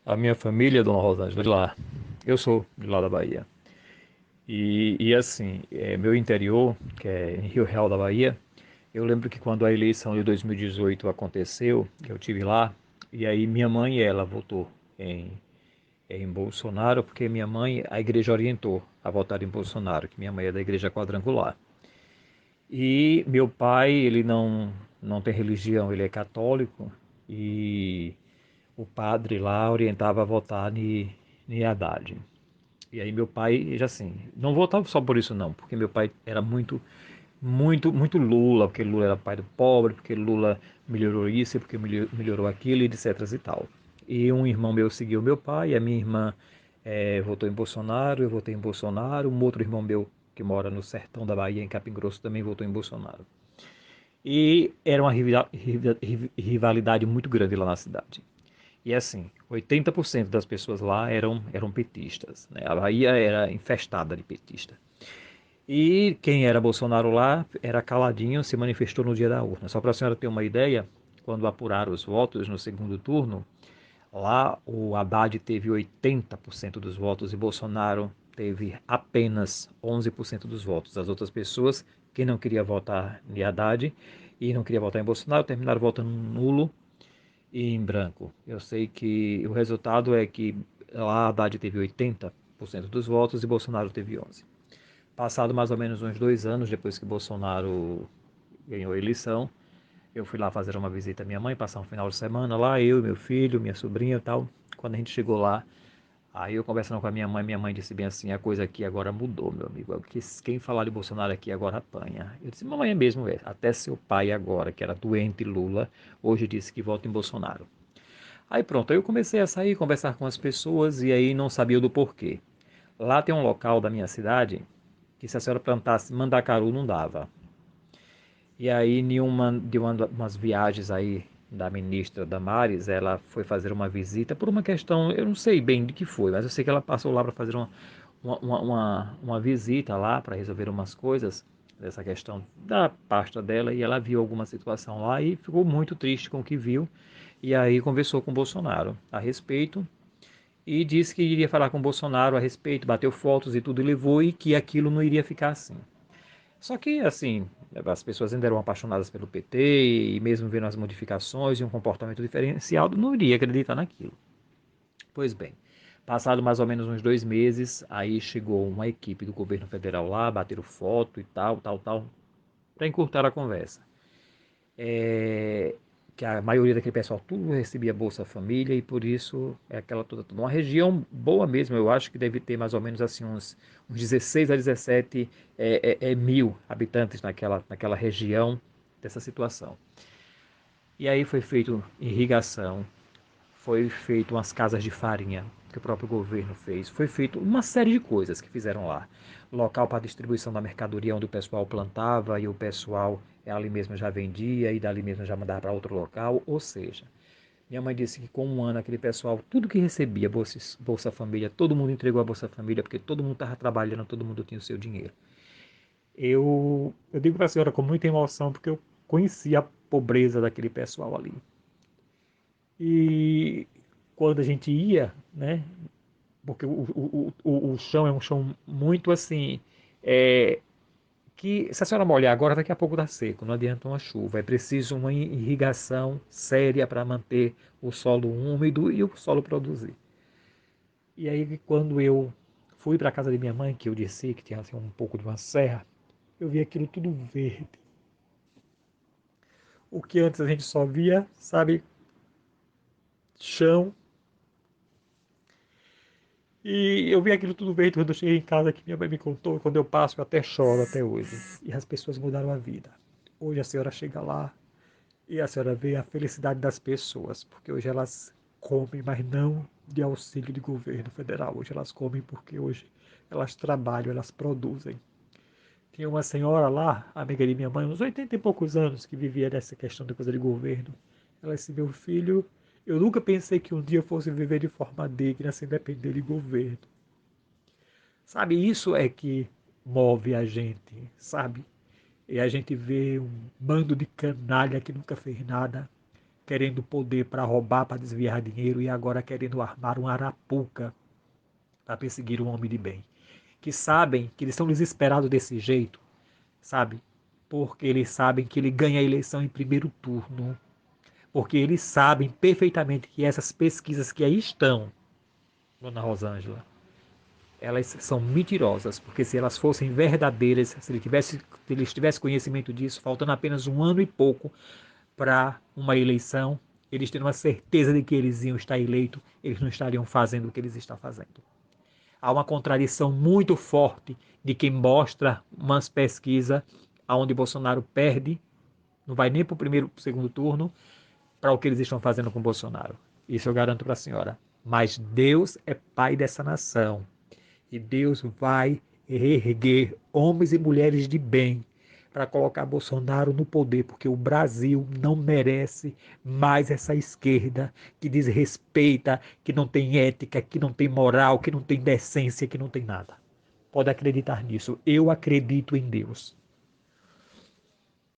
A minha família, Dona Rosângela, de lá. Eu sou de lá da Bahia. E assim, meu interior, que é em Rio Real da Bahia, eu lembro que quando a eleição de 2018 aconteceu, eu tive lá, e aí minha mãe, ela votou em, em Bolsonaro, porque minha mãe, a igreja orientou a votar em Bolsonaro, que minha mãe é da igreja quadrangular. E meu pai, ele não tem religião, ele é católico, e o padre lá orientava a votar em Haddad. E aí meu pai, já assim, não votava só por isso não, porque meu pai era muito Lula, porque Lula era pai do pobre, porque Lula melhorou isso, porque melhorou aquilo, e etc e tal. E um irmão meu seguiu meu pai, a minha irmã votou em Bolsonaro, eu votei em Bolsonaro, um outro irmão meu que mora no sertão da Bahia, em Capim Grosso, também votou em Bolsonaro. E era uma rivalidade muito grande lá na cidade. E assim, 80% das pessoas lá eram petistas. Né? A Bahia era infestada de petista. E quem era Bolsonaro lá era caladinho, se manifestou no dia da urna. Só para a senhora ter uma ideia, quando apuraram os votos no segundo turno, lá o Haddad teve 80% dos votos e Bolsonaro teve apenas 11% dos votos. As outras pessoas que não queria votar em Haddad e não queria votar em Bolsonaro terminaram votando nulo e em branco. Eu sei que o resultado é que lá Haddad teve 80% dos votos e Bolsonaro teve 11%. Passado mais ou menos uns 2 anos depois que Bolsonaro ganhou a eleição, eu fui lá fazer uma visita à minha mãe, passar um final de semana lá, eu, meu filho, minha sobrinha e tal. Quando a gente chegou lá, aí eu conversando com a minha mãe disse bem assim, a coisa aqui agora mudou, meu amigo. Quem falar de Bolsonaro aqui agora apanha. Eu disse, mamãe é mesmo, até seu pai agora, que era doente Lula, hoje disse que vota em Bolsonaro. Aí pronto, aí eu comecei a sair, conversar com as pessoas e aí não sabia do porquê. Lá tem um local da minha cidade que se a senhora plantasse mandacaru não dava. E aí, umas viagens aí da ministra Damares, ela foi fazer uma visita por uma questão, eu não sei bem de que foi, mas eu sei que ela passou lá para fazer uma visita lá para resolver umas coisas dessa questão da pasta dela e ela viu alguma situação lá e ficou muito triste com o que viu. E aí conversou com o Bolsonaro a respeito e disse que iria falar com o Bolsonaro a respeito, bateu fotos e tudo e levou e que aquilo não iria ficar assim. Só que, assim, as pessoas ainda eram apaixonadas pelo PT e mesmo vendo as modificações e um comportamento diferenciado, não iria acreditar naquilo. Pois bem, passado mais ou menos uns 2 meses, aí chegou uma equipe do governo federal lá, bateram foto e tal, para encurtar a conversa. É, que a maioria daquele pessoal tudo recebia Bolsa Família e por isso é aquela toda. Uma região boa mesmo, eu acho que deve ter mais ou menos assim uns 16 a 17 mil habitantes naquela região dessa situação. E aí foi feito irrigação, foi feito umas casas de farinha que o próprio governo fez, foi feito uma série de coisas que fizeram lá. Local para distribuição da mercadoria onde o pessoal plantava e o pessoal ali mesmo já vendia e dali mesmo já mandava para outro local, ou seja, minha mãe disse que com um ano aquele pessoal, tudo que recebia, Bolsa Família, todo mundo entregou a Bolsa Família porque todo mundo estava trabalhando, todo mundo tinha o seu dinheiro. Eu digo para a senhora com muita emoção porque eu conheci a pobreza daquele pessoal ali. E quando a gente ia, né, porque o chão é um chão muito assim, é, que se a senhora molhar agora, daqui a pouco dá seco, não adianta uma chuva, é preciso uma irrigação séria para manter o solo úmido e o solo produzir. E aí quando eu fui para a casa de minha mãe, que eu disse que tinha assim, um pouco de uma serra, eu vi aquilo tudo verde. O que antes a gente só via, sabe, chão. E eu vi aquilo tudo verde quando eu cheguei em casa, que minha mãe me contou, quando eu passo eu até choro até hoje. E as pessoas mudaram a vida. Hoje a senhora chega lá e a senhora vê a felicidade das pessoas, porque hoje elas comem, mas não de auxílio de governo federal. Hoje elas comem porque hoje elas trabalham, elas produzem. Tinha uma senhora lá, amiga de minha mãe, uns 80 e poucos anos, que vivia dessa questão de coisa de governo. Ela disse, meu filho, eu nunca pensei que um dia eu fosse viver de forma digna, sem depender de governo. Sabe, isso é que move a gente, sabe? E a gente vê um bando de canalha que nunca fez nada, querendo poder para roubar, para desviar dinheiro e agora querendo armar uma arapuca para perseguir um homem de bem. Que sabem que eles são desesperados desse jeito, sabe? Porque eles sabem que ele ganha a eleição em primeiro turno. Porque eles sabem perfeitamente que essas pesquisas que aí estão, dona Rosângela, elas são mentirosas, porque se elas fossem verdadeiras, se eles tivessem conhecimento disso, faltando apenas um ano e pouco para uma eleição, eles teriam uma certeza de que eles iam estar eleitos, eles não estariam fazendo o que eles estão fazendo. Há uma contradição muito forte de quem mostra umas pesquisas onde Bolsonaro perde, não vai nem para o primeiro, segundo turno, para o que eles estão fazendo com Bolsonaro. Isso eu garanto para a senhora. Mas Deus é pai dessa nação. E Deus vai erguer homens e mulheres de bem para colocar Bolsonaro no poder, porque o Brasil não merece mais essa esquerda que desrespeita, que não tem ética, que não tem moral, que não tem decência, que não tem nada. Pode acreditar nisso. Eu acredito em Deus.